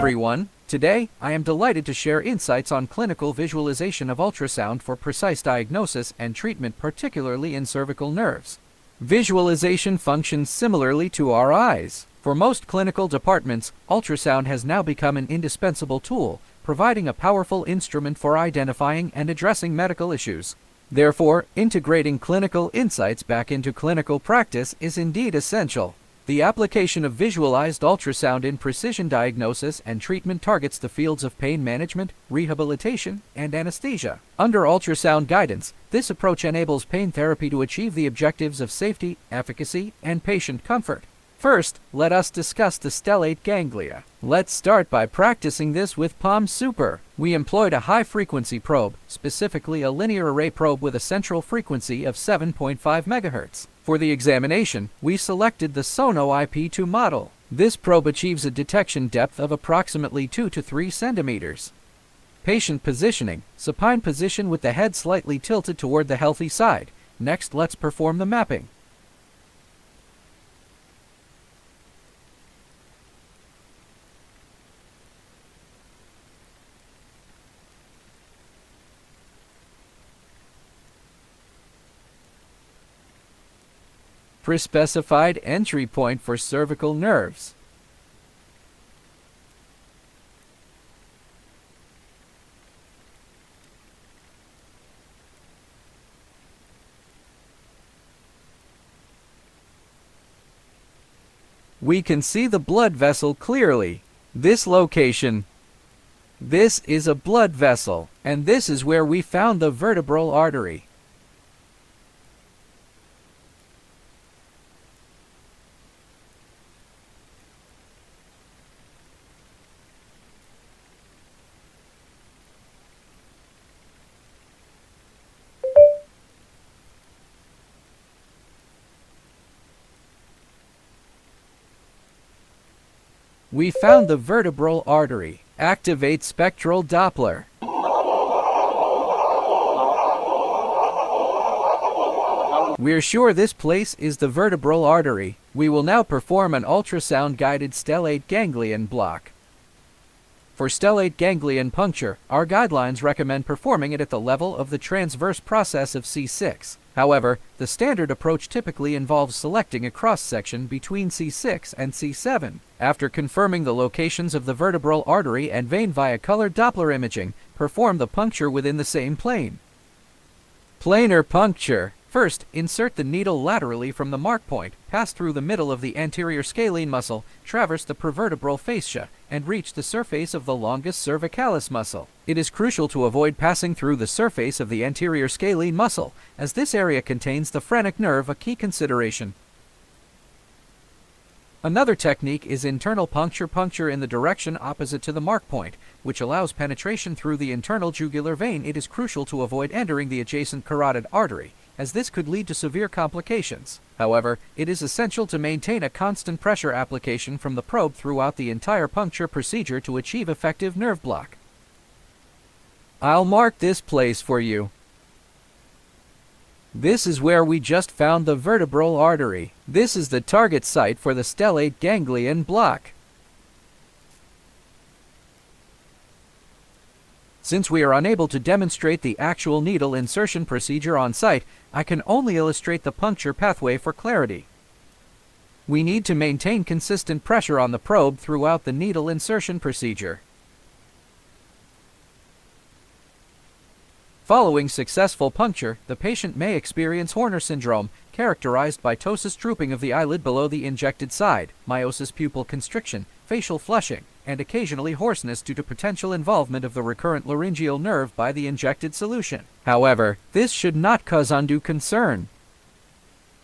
everyone, today I am delighted to share insights on clinical visualization of ultrasound for precise diagnosis and treatment, particularly in cervical nerves. Visualization functions similarly to our eyes. For most clinical departments, ultrasound has now become an indispensable tool, providing a powerful instrument for identifying and addressing medical issues. Therefore, integrating clinical insights back into clinical practice is indeed essential. The application of visualized ultrasound in precision diagnosis and treatment targets the fields of pain management, rehabilitation, and anesthesia. Under ultrasound guidance, this approach enables pain therapy to achieve the objectives of safety, efficacy, and patient comfort. First, let us discuss the stellate ganglia. Let's start by practicing this with Palm Super. We employed a high-frequency probe, specifically a linear array probe with a central frequency of 7.5 MHz. For the examination, we selected the SonoEye P2 model. This probe achieves a detection depth of approximately 2 to 3 centimeters. Patient positioning: supine position with the head slightly tilted toward the healthy side. Next, let's perform the mapping. Pre-specified entry point for cervical nerves. We can see the blood vessel clearly. This location. This is a blood vessel, and this is where we found the vertebral artery. We found the vertebral artery. Activate spectral Doppler. We're sure this place is the vertebral artery. We will now perform an ultrasound-guided stellate ganglion block. For stellate ganglion puncture, our guidelines recommend performing it at the level of the transverse process of C6. However, the standard approach typically involves selecting a cross-section between C6 and C7. After confirming the locations of the vertebral artery and vein via color Doppler imaging, perform the puncture within the same plane. Planar puncture. First, insert the needle laterally from the mark point, pass through the middle of the anterior scalene muscle, traverse the prevertebral fascia, and reach the surface of the longus cervicalis muscle. It is crucial to avoid passing through the surface of the anterior scalene muscle, as this area contains the phrenic nerve, a key consideration. Another technique is internal puncture in the direction opposite to the mark point, which allows penetration through the internal jugular vein. It is crucial to avoid entering the adjacent carotid artery, as this could lead to severe complications. However, it is essential to maintain a constant pressure application from the probe throughout the entire puncture procedure to achieve effective nerve block. I'll mark this place for you. This is where we just found the vertebral artery. This is the target site for the stellate ganglion block. Since we are unable to demonstrate the actual needle insertion procedure on site, I can only illustrate the puncture pathway for clarity. We need to maintain consistent pressure on the probe throughout the needle insertion procedure. Following successful puncture, the patient may experience Horner syndrome, characterized by ptosis drooping of the eyelid below the injected side, miosis pupil constriction, facial flushing, and occasionally hoarseness due to potential involvement of the recurrent laryngeal nerve by the injected solution. However, this should not cause undue concern.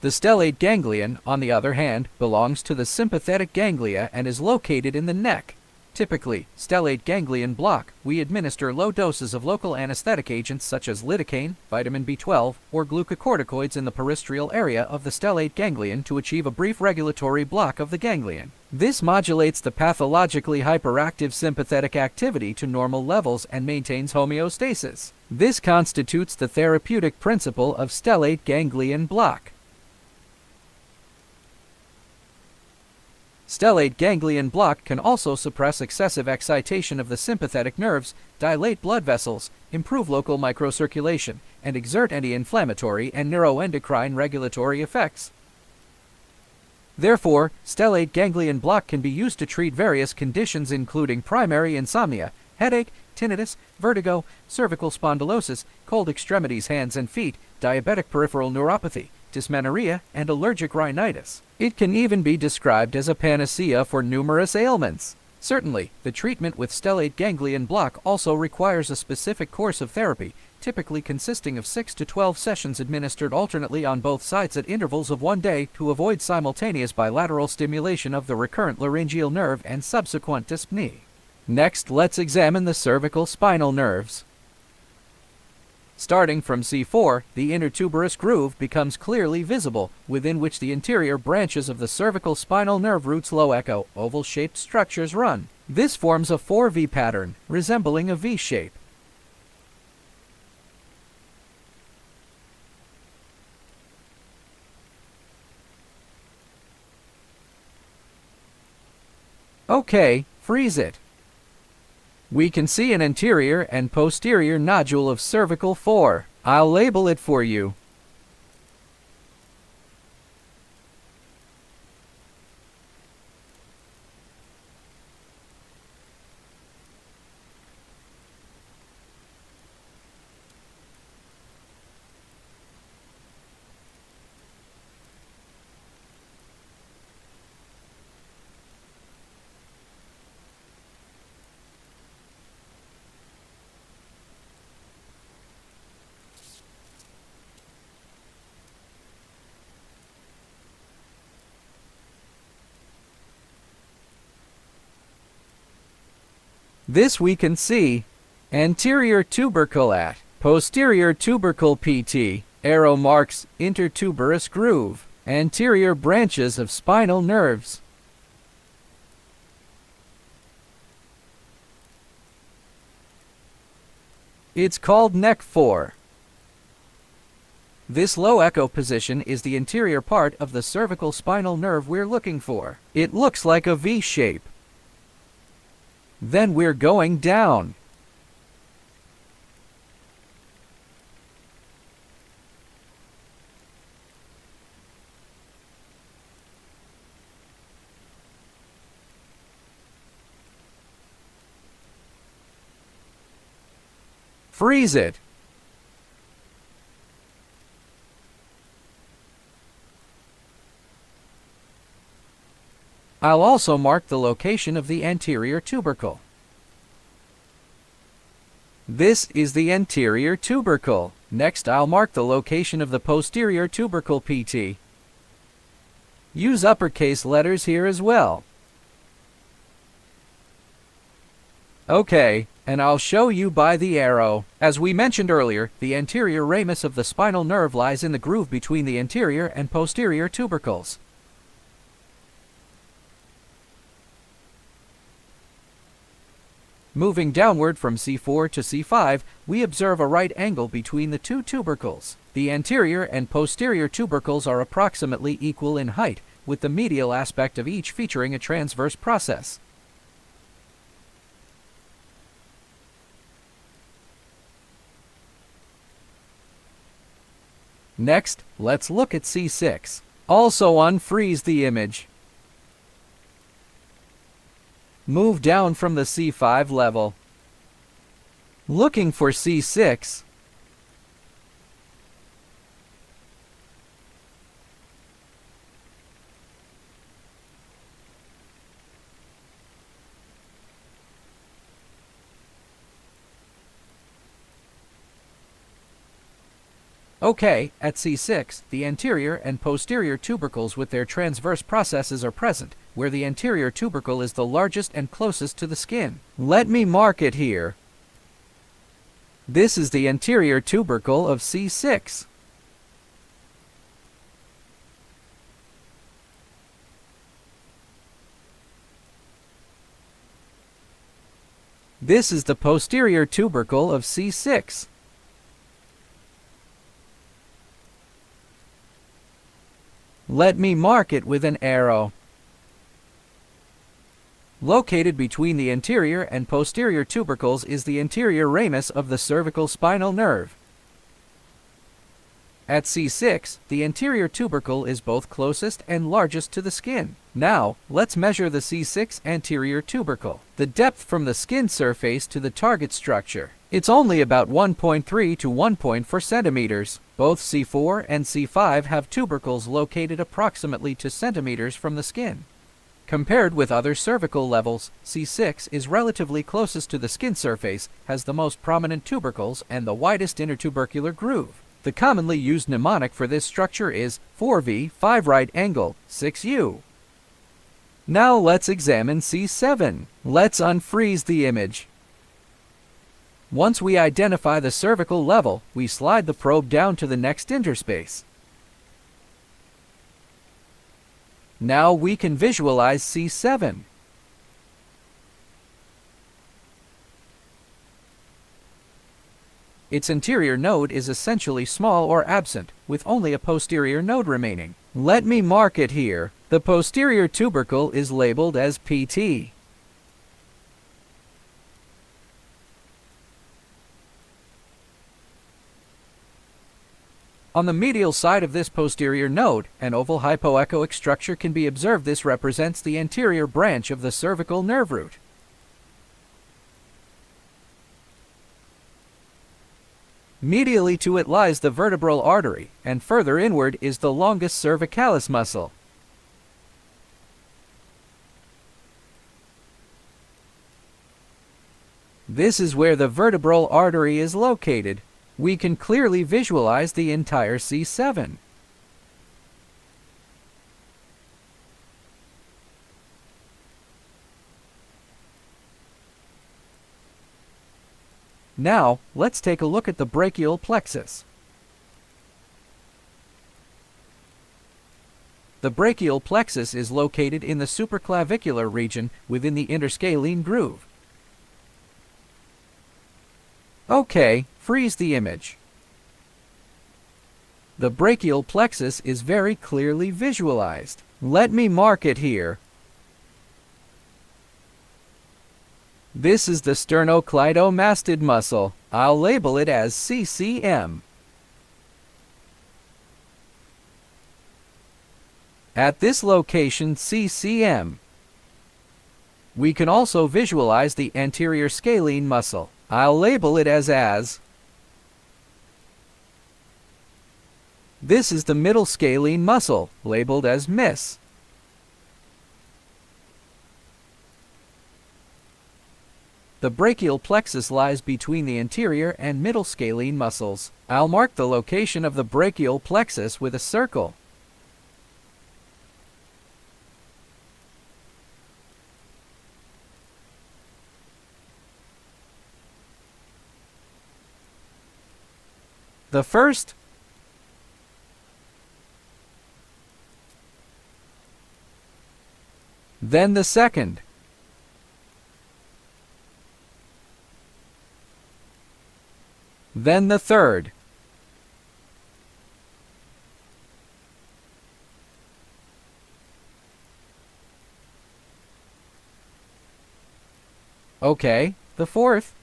The stellate ganglion, on the other hand, belongs to the sympathetic ganglia and is located in the neck. Typically, stellate ganglion block, we administer low doses of local anesthetic agents such as lidocaine, vitamin B12, or glucocorticoids in the peristerial area of the stellate ganglion to achieve a brief regulatory block of the ganglion. This modulates the pathologically hyperactive sympathetic activity to normal levels and maintains homeostasis. This constitutes the therapeutic principle of stellate ganglion block. Stellate ganglion block can also suppress excessive excitation of the sympathetic nerves, dilate blood vessels, improve local microcirculation, and exert anti-inflammatory and neuroendocrine regulatory effects. Therefore, stellate ganglion block can be used to treat various conditions including primary insomnia, headache, tinnitus, vertigo, cervical spondylosis, cold extremities hands and feet, diabetic peripheral neuropathy, dysmenorrhea, and allergic rhinitis. It can even be described as a panacea for numerous ailments. Certainly, the treatment with stellate ganglion block also requires a specific course of therapy, typically consisting of 6 to 12 sessions administered alternately on both sides at intervals of 1 day to avoid simultaneous bilateral stimulation of the recurrent laryngeal nerve and subsequent dyspnea. Next, let's examine the cervical spinal nerves. Starting from C4, the intertuberous groove becomes clearly visible, within which the interior branches of the cervical spinal nerve roots low echo, oval-shaped structures run. This forms a 4V pattern, resembling a V shape. Okay, freeze it. We can see an anterior and posterior nodule of cervical 4. I'll label it for you. This we can see. Anterior tubercle at, posterior tubercle PT, arrow marks intertuberous groove, anterior branches of spinal nerves. It's called neck 4. This low echo position is the interior part of the cervical spinal nerve we're looking for. It looks like a V shape. Then we're going down. Freeze it. I'll also mark the location of the anterior tubercle. This is the anterior tubercle. Next, I'll mark the location of the posterior tubercle PT. Use uppercase letters here as well. Okay, and I'll show you by the arrow. As we mentioned earlier, the anterior ramus of the spinal nerve lies in the groove between the anterior and posterior tubercles. Moving downward from C4 to C5, we observe a right angle between the two tubercles. The anterior and posterior tubercles are approximately equal in height, with the medial aspect of each featuring a transverse process. Next, let's look at C6. Also unfreeze the image. Move down from the C5 level. Looking for C6. Okay, at C6, the anterior and posterior tubercles with their transverse processes are present, where the anterior tubercle is the largest and closest to the skin. Let me mark it here. This is the anterior tubercle of C6. This is the posterior tubercle of C6. Let me mark it with an arrow. Located between the anterior and posterior tubercles is the anterior ramus of the cervical spinal nerve. At C6, the anterior tubercle is both closest and largest to the skin. Now, let's measure the C6 anterior tubercle. The depth from the skin surface to the target structure. It's only about 1.3 to 1.4 centimeters. Both C4 and C5 have tubercles located approximately 2 centimeters from the skin. Compared with other cervical levels, C6 is relatively closest to the skin surface, has the most prominent tubercles, and the widest intertubercular groove. The commonly used mnemonic for this structure is 4V, 5 right angle, 6U. Now let's examine C7. Let's unfreeze the image. Once we identify the cervical level, we slide the probe down to the next interspace. Now we can visualize C7. Its anterior node is essentially small or absent, with only a posterior node remaining. Let me mark it here. The posterior tubercle is labeled as PT. On the medial side of this posterior node, an oval hypoechoic structure can be observed. This represents the anterior branch of the cervical nerve root. Medially to it lies the vertebral artery, and further inward is the longus cervicalis muscle. This is where the vertebral artery is located. We can clearly visualize the entire C7. Now, let's take a look at the brachial plexus. The brachial plexus is located in the supraclavicular region within the interscalene groove. Okay, freeze the image. The brachial plexus is very clearly visualized. Let me mark it here. This is the sternocleidomastid muscle. I'll label it as CCM. At this location, CCM, we can also visualize the anterior scalene muscle. I'll label it as. This is the middle scalene muscle, labeled as MIS. The brachial plexus lies between the anterior and middle scalene muscles. I'll mark the location of the brachial plexus with a circle. The first, then the second, then the third, okay, the fourth,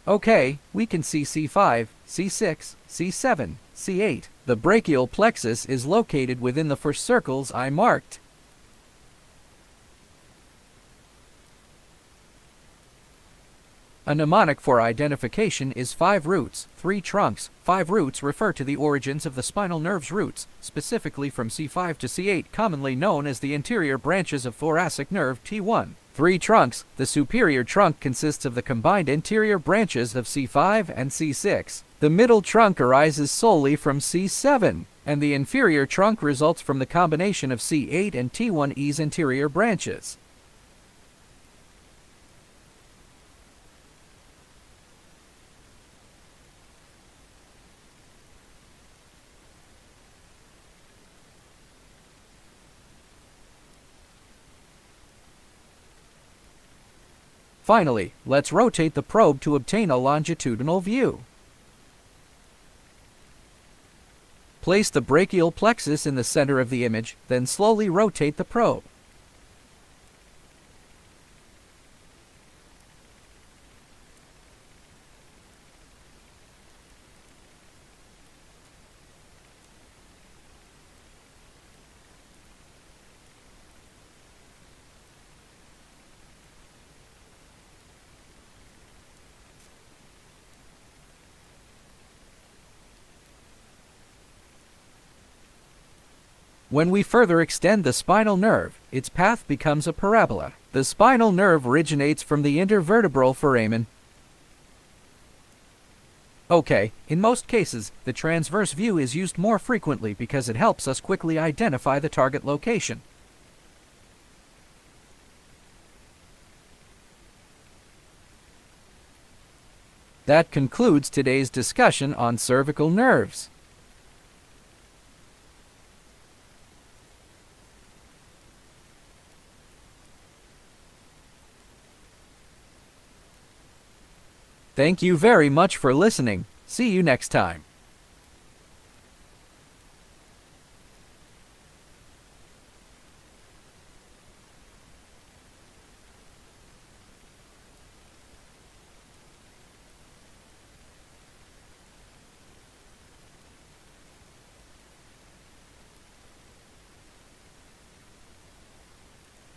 okay, we can see C5, C6, C7, C8. The brachial plexus is located within the first circles I marked. A mnemonic for identification is 5 roots, 3 trunks. 5 roots refer to the origins of the spinal nerve's roots, specifically from C5 to C8, commonly known as the anterior branches of thoracic nerve T1. 3 trunks. The superior trunk consists of the combined anterior branches of C5 and C6. The middle trunk arises solely from C7, and the inferior trunk results from the combination of C8 and T1E's anterior branches. Finally, let's rotate the probe to obtain a longitudinal view. Place the brachial plexus in the center of the image, then slowly rotate the probe. When we further extend the spinal nerve, its path becomes a parabola. The spinal nerve originates from the intervertebral foramen. Okay, in most cases, the transverse view is used more frequently because it helps us quickly identify the target location. That concludes today's discussion on cervical nerves. Thank you very much for listening. See you next time.